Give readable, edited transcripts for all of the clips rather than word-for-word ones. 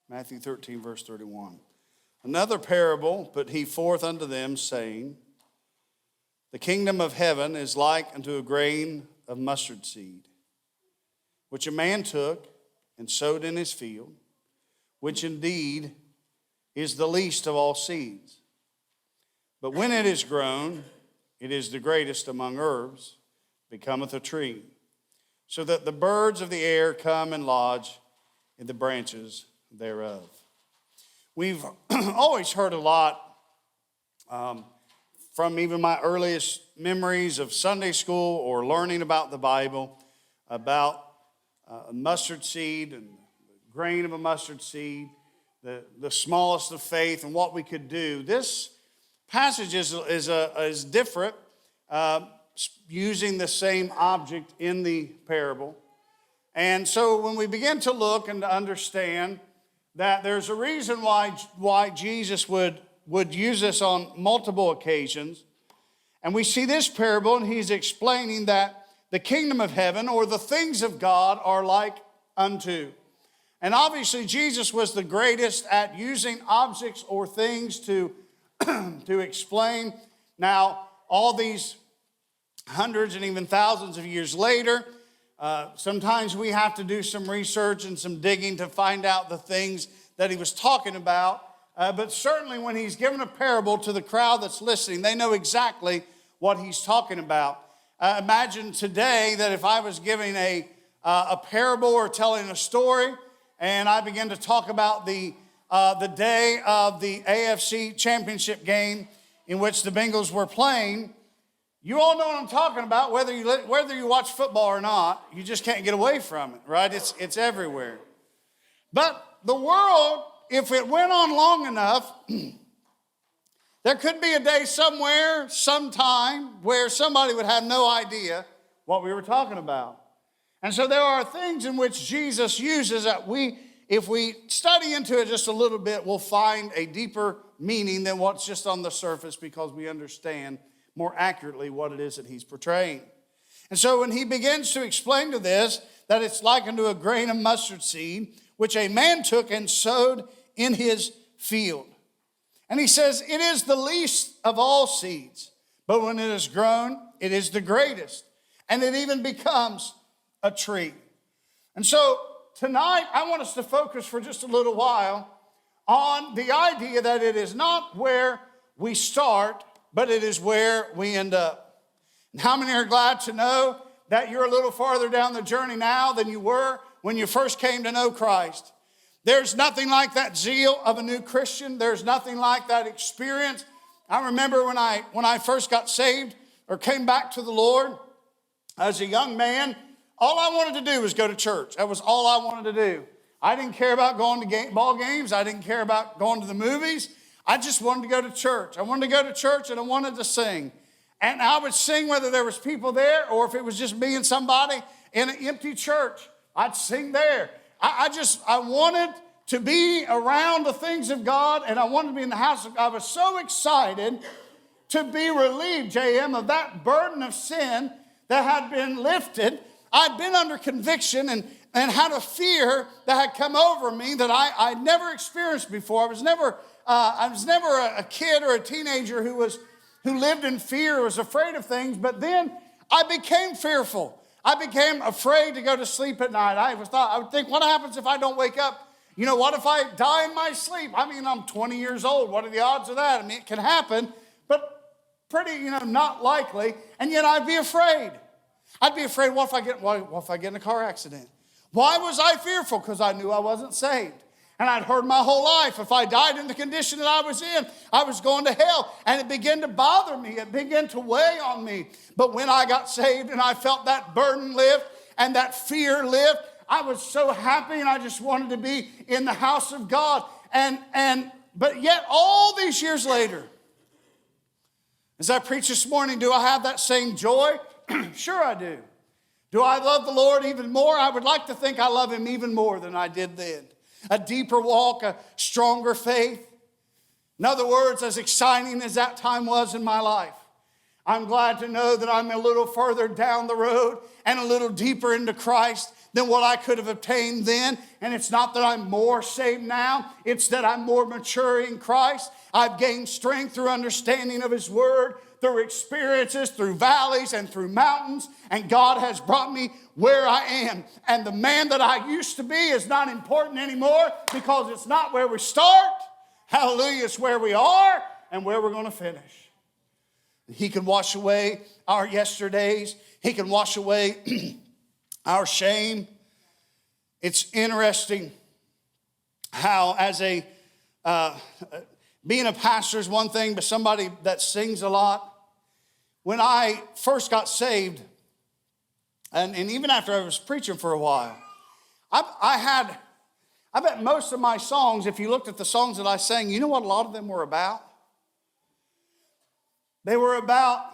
Matthew 13, verse 31. Another parable put he forth unto them, saying, the kingdom of heaven is like unto a grain of mustard seed, which a man took and sowed in his field, which indeed is the least of all seeds. But when it is grown, it is the greatest among herbs, becometh a tree, so that the birds of the air come and lodge in the branches thereof. We've always heard a lot from even my earliest memories of Sunday school or learning about the Bible, about a mustard seed and the grain of a mustard seed, the smallest of faith, and what we could do. This passage is different, using the same object in the parable. And so when we begin to look and to understand that there's a reason why Jesus would use this on multiple occasions, and we see this parable, and he's explaining that the kingdom of heaven or the things of God are like unto. And obviously Jesus was the greatest at using objects or things to explain. Now, all these hundreds and even thousands of years later, sometimes we have to do some research and some digging to find out the things that he was talking about. But certainly when he's given a parable to the crowd that's listening, they know exactly what he's talking about. Imagine today that if I was giving a parable or telling a story, and I began to talk about the day of the AFC championship game in which the Bengals were playing. You all know what I'm talking about, whether you watch football or not. You just can't get away from it, right? It's everywhere. But the world, if it went on long enough, there could be a day somewhere, sometime, where somebody would have no idea what we were talking about. And so there are things in which Jesus uses that if we study into it just a little bit, we'll find a deeper meaning than what's just on the surface, because we understand more accurately what it is that he's portraying. And so when he begins to explain to this, that it's like unto a grain of mustard seed, which a man took and sowed in his field. And he says, it is the least of all seeds, but when it is grown, it is the greatest, and it even becomes a tree. And so tonight, I want us to focus for just a little while on the idea that it is not where we start, but it is where we end up. And how many are glad to know that you're a little farther down the journey now than you were when you first came to know Christ? There's nothing like that zeal of a new Christian. There's nothing like that experience. I remember when I first got saved or came back to the Lord as a young man, all I wanted to do was go to church. That was all I wanted to do. I didn't care about going to ball games. I didn't care about going to the movies. I just wanted to go to church. I wanted to go to church and I wanted to sing. And I would sing whether there was people there or if it was just me and somebody in an empty church. I'd sing there. I wanted to be around the things of God, and I wanted to be in the house of God. I was so excited to be relieved, JM, of that burden of sin that had been lifted. I'd been under conviction and had a fear that had come over me that I'd never experienced before. I was never a kid or a teenager who lived in fear, was afraid of things, but then I became fearful. I became afraid to go to sleep at night. I would think, what happens if I don't wake up? You know, what if I die in my sleep? I mean, I'm 20 years old. What are the odds of that? I mean, it can happen, but pretty, not likely. And yet I'd be afraid. I'd be afraid, what if I get in a car accident? Why was I fearful? Because I knew I wasn't saved. And I'd heard my whole life, if I died in the condition that I was in, I was going to hell. And it began to bother me. It began to weigh on me. But when I got saved and I felt that burden lift and that fear lift, I was so happy and I just wanted to be in the house of God. But yet all these years later, as I preach this morning, do I have that same joy? Sure I do. Do I love the Lord even more? I would like to think I love him even more than I did then. A deeper walk, a stronger faith. In other words, as exciting as that time was in my life, I'm glad to know that I'm a little further down the road and a little deeper into Christ than what I could have obtained then. And it's not that I'm more saved now. It's that I'm more mature in Christ. I've gained strength through understanding of His Word, through experiences, through valleys and through mountains. And God has brought me where I am. And the man that I used to be is not important anymore, because it's not where we start. Hallelujah, it's where we are and where we're going to finish. He can wash away our yesterdays. He can wash away our shame. It's interesting how being a pastor is one thing, but somebody that sings a lot. When I first got saved, and even after I was preaching for a while, I bet most of my songs, if you looked at the songs that I sang, you know what a lot of them were about? They were about,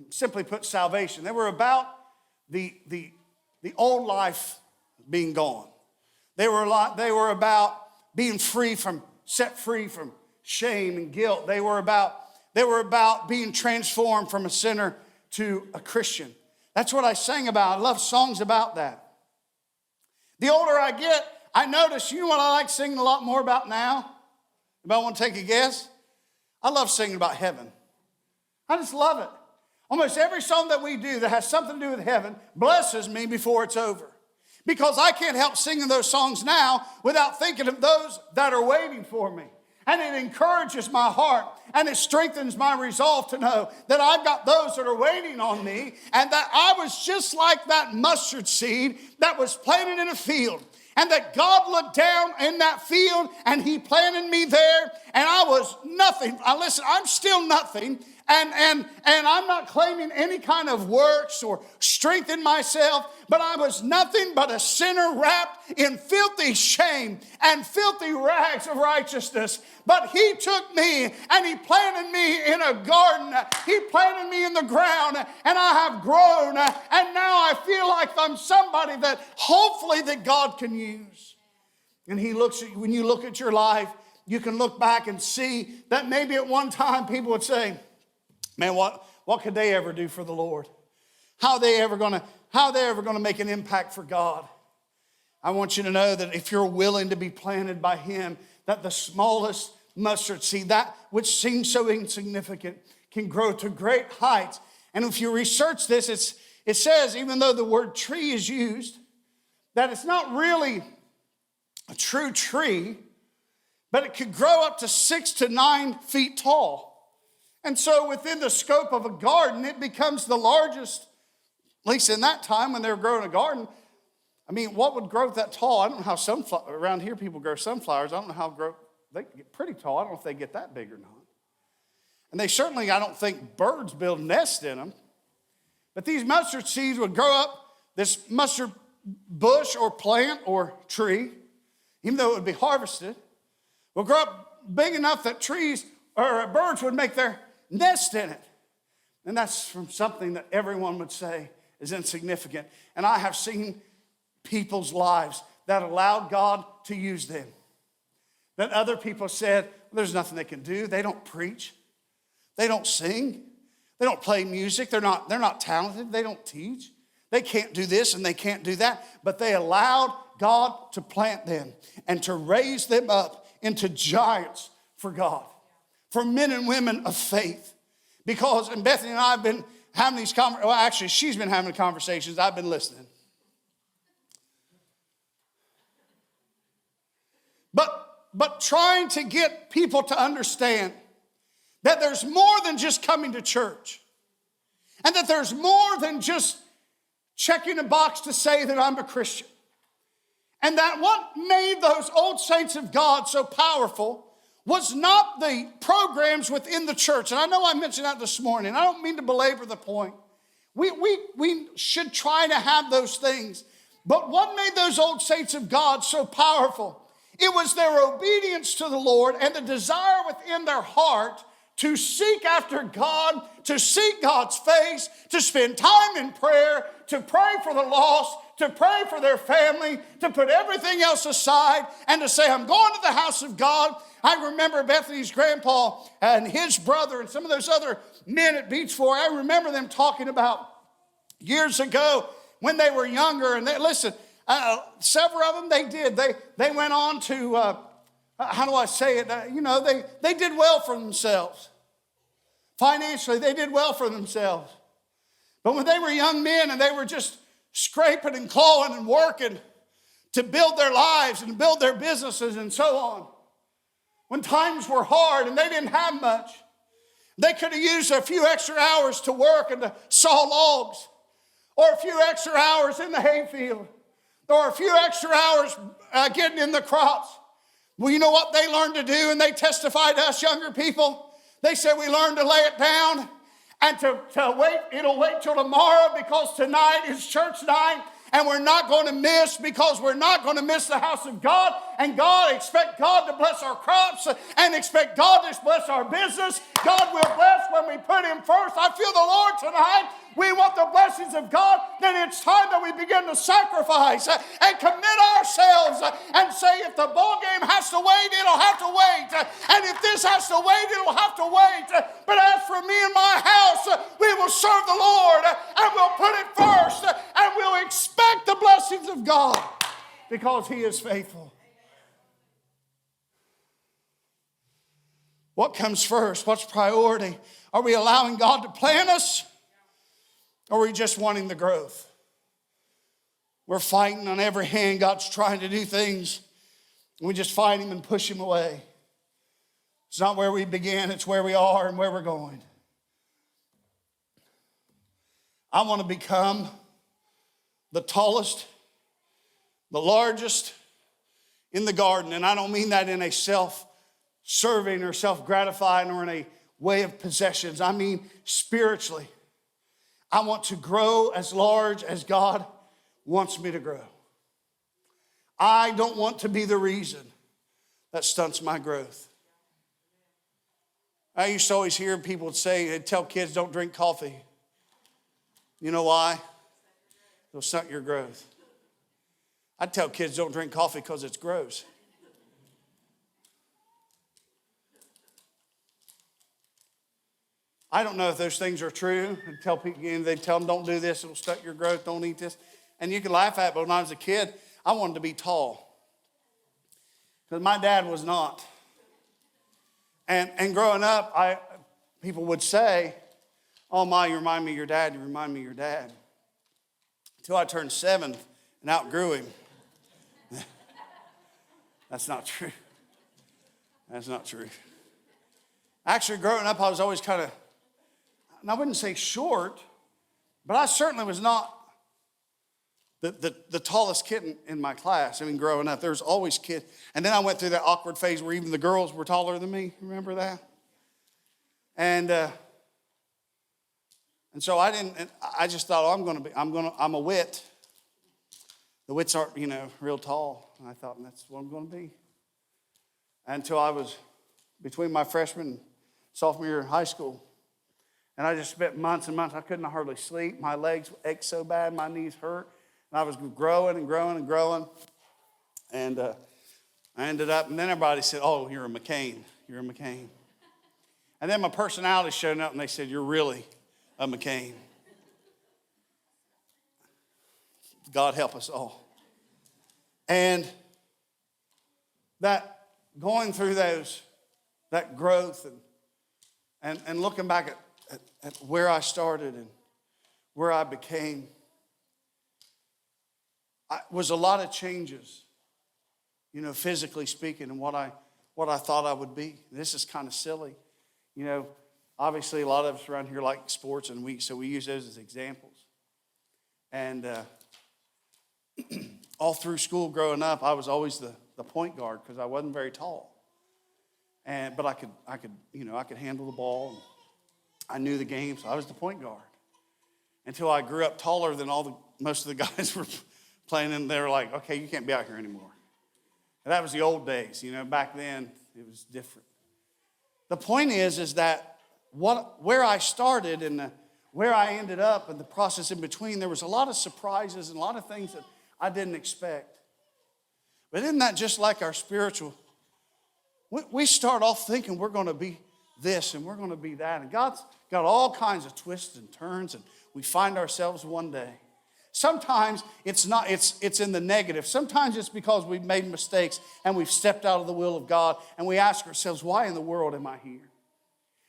simply put, salvation. They were about the old life being gone. They were about being set free from shame and guilt. They were about being transformed from a sinner to a Christian. That's what I sang about. I love songs about that. The older I get, I notice, you know what I like singing a lot more about now? Anybody want to take a guess? I love singing about heaven. I just love it. Almost every song that we do that has something to do with heaven blesses me before it's over. Because I can't help singing those songs now without thinking of those that are waiting for me. And it encourages my heart, and it strengthens my resolve to know that I've got those that are waiting on me, and that I was just like that mustard seed that was planted in a field, and that God looked down in that field and He planted me there, and I was nothing. Listen, I'm still nothing. And I'm not claiming any kind of works or strength in myself, but I was nothing but a sinner wrapped in filthy shame and filthy rags of righteousness. But He took me and He planted me in a garden. He planted me in the ground, and I have grown. And now I feel like I'm somebody that hopefully that God can use. And He looks at, when you look at your life, you can look back and see that maybe at one time people would say, man, what could they ever do for the Lord? How are they ever going to make an impact for God? I want you to know that if you're willing to be planted by Him, that the smallest mustard seed, that which seems so insignificant, can grow to great heights. And if you research this, it says, even though the word tree is used, that it's not really a true tree, but it could grow up to 6 to 9 feet tall. And so within the scope of a garden, it becomes the largest, at least in that time when they were growing a garden. I mean, what would grow that tall? I don't know how around here people grow sunflowers. I don't know how they get pretty tall. I don't know if they get that big or not. And they certainly, I don't think birds build nests in them. But these mustard seeds would grow up, this mustard bush or plant or tree, even though it would be harvested, will grow up big enough that trees or birds would make their nest in it. And that's from something that everyone would say is insignificant. And I have seen people's lives that allowed God to use them. That other people said, there's nothing they can do. They don't preach. They don't sing. They don't play music. They're not talented. They don't teach. They can't do this and they can't do that. But they allowed God to plant them and to raise them up into giants for God. For men and women of faith. Because, and Bethany and I have been having these conversations, well, actually, she's been having conversations. I've been listening. But trying to get people to understand that there's more than just coming to church. And that there's more than just checking a box to say that I'm a Christian. And that what made those old saints of God so powerful was not the programs within the church. And I know I mentioned that this morning. I don't mean to belabor the point. We should try to have those things. But what made those old saints of God so powerful? It was their obedience to the Lord and the desire within their heart to seek after God, to seek God's face, to spend time in prayer, to pray for the lost, to pray for their family, to put everything else aside and to say, I'm going to the house of God. I remember Bethany's grandpa and his brother and some of those other men at Beach 4. I remember them talking about Years ago, when they were younger, and listen, several of them they did. They went on to, how do I say it? They did well for themselves. Financially, they did well for themselves. But when they were young men and they were just scraping and clawing and working to build their lives and build their businesses and so on, when times were hard and they didn't have much, they could have used a few extra hours to work and to saw logs, or a few extra hours in the hayfield, or a few extra hours getting in the crops. Well, you know what they learned to do, and they testified to us younger people? They said we learned to lay it down and to wait. It'll wait till tomorrow because tonight is church night. And we're not going to miss, because we're not going to miss the house of God. And expect God to bless our crops and expect God to bless our business. God will bless when we put Him first. I feel the Lord tonight. We want the blessings of God. Then it's time that we begin to sacrifice and commit ourselves and say, if the ball game has to wait, it'll have to wait. And if this has to wait, it'll have to wait. But as for me and my house, we will serve the Lord and we'll put it first and we'll expect the blessings of God because He is faithful. What comes first? What's priority? Are we allowing God to plant us? Or are we just wanting the growth? We're fighting on every hand. God's trying to do things. We just fight Him and push Him away. It's not where we began. It's where we are and where we're going. I want to become the tallest, the largest in the garden. And I don't mean that in a self-serving or self-gratifying or in a way of possessions. I mean spiritually. I want to grow as large as God wants me to grow. I don't want to be the reason that stunts my growth. I used to always hear people say, they'd tell kids, don't drink coffee. You know why? It'll stunt your growth. I'd tell kids, don't drink coffee because it's gross. I don't know if those things are true. They tell them, don't do this, it'll stunt your growth, don't eat this. And you can laugh at it, but when I was a kid, I wanted to be tall. Because my dad was not. And growing up, people would say, oh my, you remind me of your dad, you remind me of your dad. Until I turned 7 and outgrew him. That's not true. That's not true. Actually, growing up, I was always kind of, and I wouldn't say short, but I certainly was not the tallest kid in my class. I mean, growing up, there was always kids. And then I went through that awkward phase where even the girls were taller than me. Remember that? And so I just thought, oh, I'm a wit. The wits aren't, real tall. And I thought, that's what I'm going to be. Until I was between my freshman and sophomore year in high school. And I just spent months and months. I couldn't hardly sleep. My legs ached so bad. My knees hurt. And I was growing and growing and growing. And I ended up, and then everybody said, oh, you're a McCain. You're a McCain. And then my personality showed up, and they said, you're really a McCain. God help us all. And that going through that growth and looking back at where I started and where I became, was a lot of changes, physically speaking, and what I thought I would be. This is kind of silly. Obviously a lot of us around here like sports, and so we use those as examples. And all through school growing up, I was always the point guard because I wasn't very tall. But I could handle the ball. And I knew the game, so I was the point guard. Until I grew up taller than most of the guys were playing, and they were like, okay, you can't be out here anymore. And that was the old days. Back then it was different. The point is that where I started and where I ended up and the process in between, there was a lot of surprises and a lot of things that I didn't expect. But isn't that just like our spiritual? We start off thinking we're going to be this and we're going to be that. And God's got all kinds of twists and turns, and we find ourselves one day. Sometimes it's in the negative. Sometimes it's because we've made mistakes and we've stepped out of the will of God, and we ask ourselves, why in the world am I here?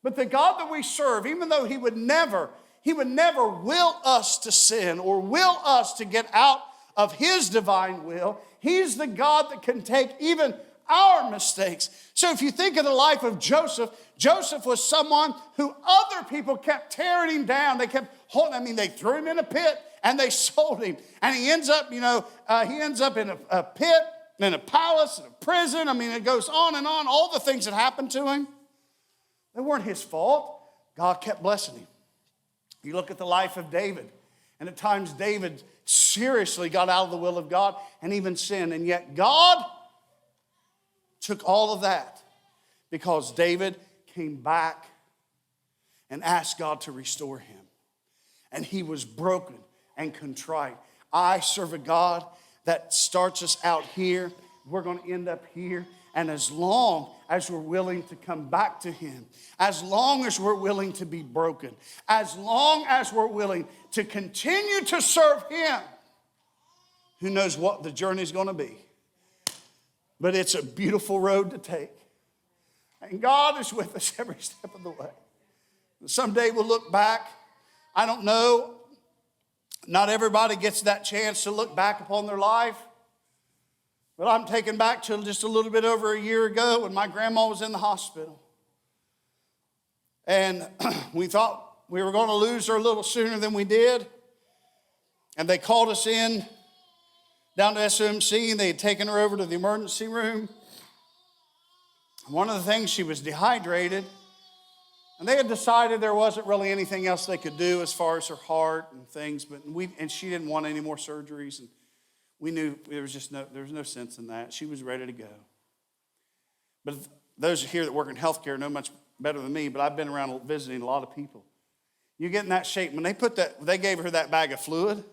But the God that we serve, even though He would never will us to sin or will us to get out of His divine will, He's the God that can take even our mistakes. So if you think of the life of Joseph, Joseph was someone who other people kept tearing him down. They kept holding, they threw him in a pit and they sold him. And he ends up, in a pit, in a palace, in a prison. It goes on and on. All the things that happened to him, they weren't his fault. God kept blessing him. You look at the life of David, and at times David seriously got out of the will of God and even sinned. And yet God took all of that because David came back and asked God to restore him. And he was broken and contrite. I serve a God that starts us out here. We're going to end up here. And as long as we're willing to come back to Him, as long as we're willing to be broken, as long as we're willing to continue to serve Him, who knows what the journey's going to be. But it's a beautiful road to take. And God is with us every step of the way. Someday we'll look back. I don't know. Not everybody gets that chance to look back upon their life. But I'm taken back to just a little bit over a year ago when my grandma was in the hospital. And we thought we were going to lose her a little sooner than we did. And they called us in down to SMC, and they had taken her over to the emergency room. One of the things, she was dehydrated. And they had decided there wasn't really anything else they could do as far as her heart and things. And she didn't want any more surgeries. And we knew there was no sense in that. She was ready to go. But those here that work in healthcare know much better than me, but I've been around visiting a lot of people. You get in that shape. When they gave her that bag of fluid,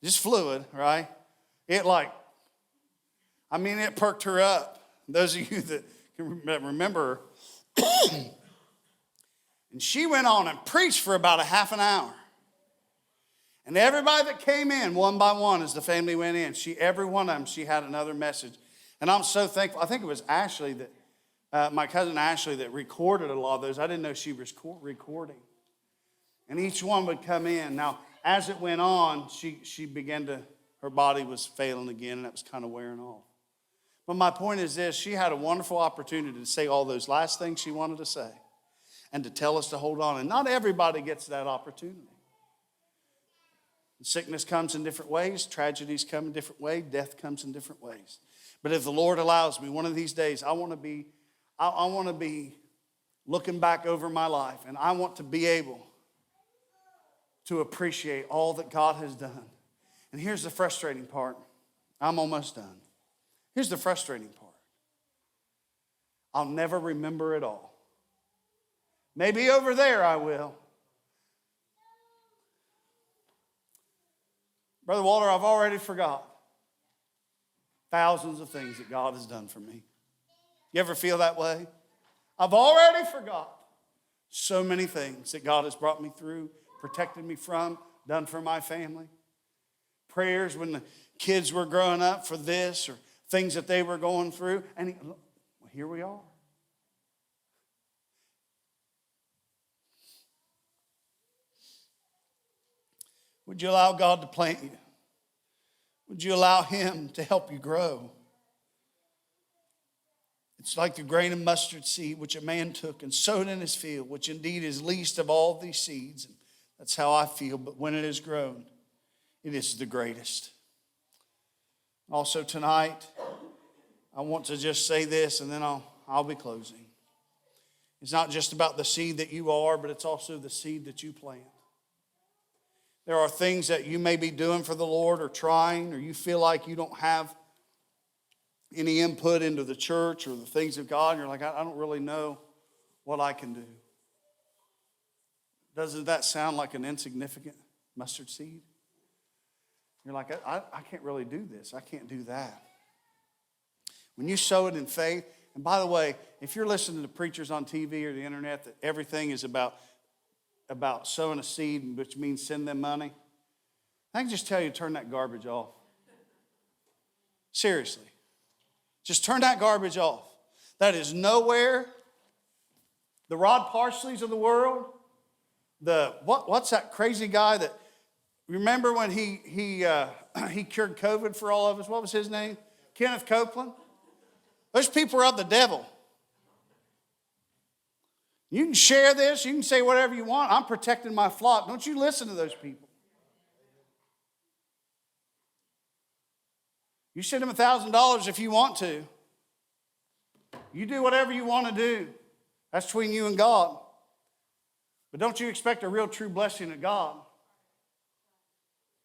just fluid, right? It perked her up. Those of you that can remember her. And she went on and preached for about a half an hour. And everybody that came in, one by one, as the family went in, every one of them, she had another message. And I'm so thankful. I think it was Ashley my cousin Ashley, that recorded a lot of those. I didn't know she was recording. And each one would come in. Now, as it went on, she began to, her body was failing again, and that was kind of wearing off. But my point is this: she had a wonderful opportunity to say all those last things she wanted to say and to tell us to hold on. And not everybody gets that opportunity. Sickness comes in different ways. Tragedies come in different ways. Death comes in different ways. But if the Lord allows me, one of these days, I want to be looking back over my life, and I want to be able to appreciate all that God has done. And here's the frustrating part. I'm almost done. Here's the frustrating part. I'll never remember it all. Maybe over there I will. Brother Walter, I've already forgot thousands of things that God has done for me. You ever feel that way? I've already forgot so many things that God has brought me through, protected me from, done for my family. Prayers when the kids were growing up for this, or things that they were going through. And here we are. Would you allow God to plant you? Would you allow Him to help you grow? It's like the grain of mustard seed which a man took and sowed in his field, which indeed is least of all these seeds. And that's how I feel. But when it is grown, it is the greatest. Also tonight, I want to just say this, and then I'll be closing. It's not just about the seed that you are, but it's also the seed that you plant. There are things that you may be doing for the Lord or trying, or you feel like you don't have any input into the church or the things of God, and you're like, I don't really know what I can do. Doesn't that sound like an insignificant mustard seed? You're like, I can't really do this. I can't do that. When you sow it in faith, And by the way, if you're listening to preachers on TV or the internet that everything is about sowing a seed, which means send them money, I can just tell you to turn that garbage off. Seriously. Just turn that garbage off. That is nowhere. The Rod Parsleys of the world, what's that crazy guy that, remember when he cured COVID for all of us? What was his name? Kenneth Copeland. Those people are of the devil. You can share this. You can say whatever you want. I'm protecting my flock. Don't you listen to those people. You send them $1,000 if you want to. You do whatever you want to do. That's between you and God. But don't you expect a real true blessing of God.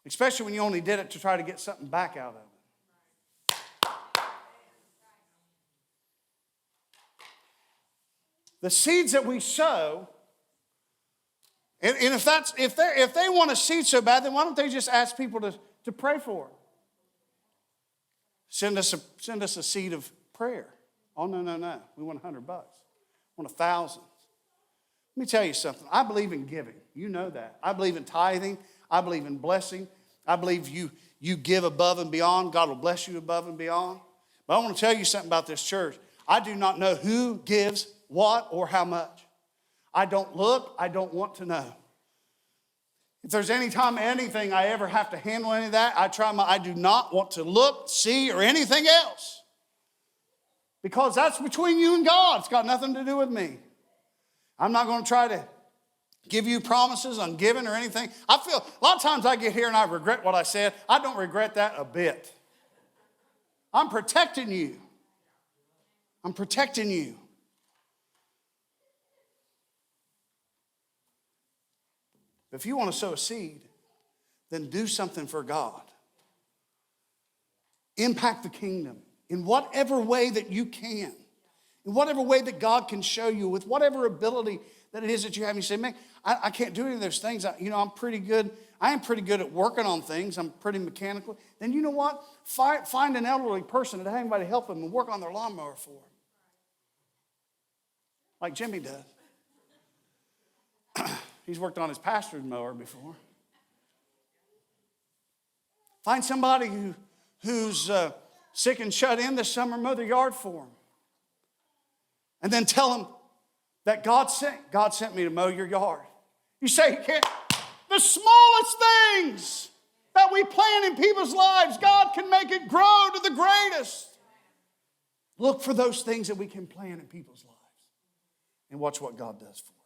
Especially when you only did it to try to get something back out of it. The seeds that we sow, and if they want a seed so bad, then why don't they just ask people to pray for it? Send us a seed of prayer. Oh, no. We want $100. We want 1,000. Let me tell you something. I believe in giving. You know that. I believe in tithing. I believe in blessing. I believe you give above and beyond. God will bless you above and beyond. But I want to tell you something about this church. I do not know who gives what or how much. I don't look. I don't want to know. If there's any time, anything I ever have to handle any of that, I do not want to look, see, or anything else. Because that's between you and God. It's got nothing to do with me. I'm not going to try to give you promises on giving or anything. I feel, a lot of times I get here and I regret what I said. I don't regret that a bit. I'm protecting you. I'm protecting you. If you want to sow a seed, then do something for God. Impact the kingdom in whatever way that you can. In whatever way that God can show you, with whatever ability that it is that you have. You say, man, I can't do any of those things. I'm pretty good. I am pretty good at working on things. I'm pretty mechanical. Then you know what? Find an elderly person and have anybody help them and work on their lawnmower for them. Like Jimmy does. He's worked on his pastor's mower before. Find somebody who's sick and shut in this summer, mow their yard for them. And then tell them that God sent me to mow your yard. You say you can't. The smallest things that we plant in people's lives, God can make it grow to the greatest. Look for those things that we can plant in people's lives and watch what God does for us.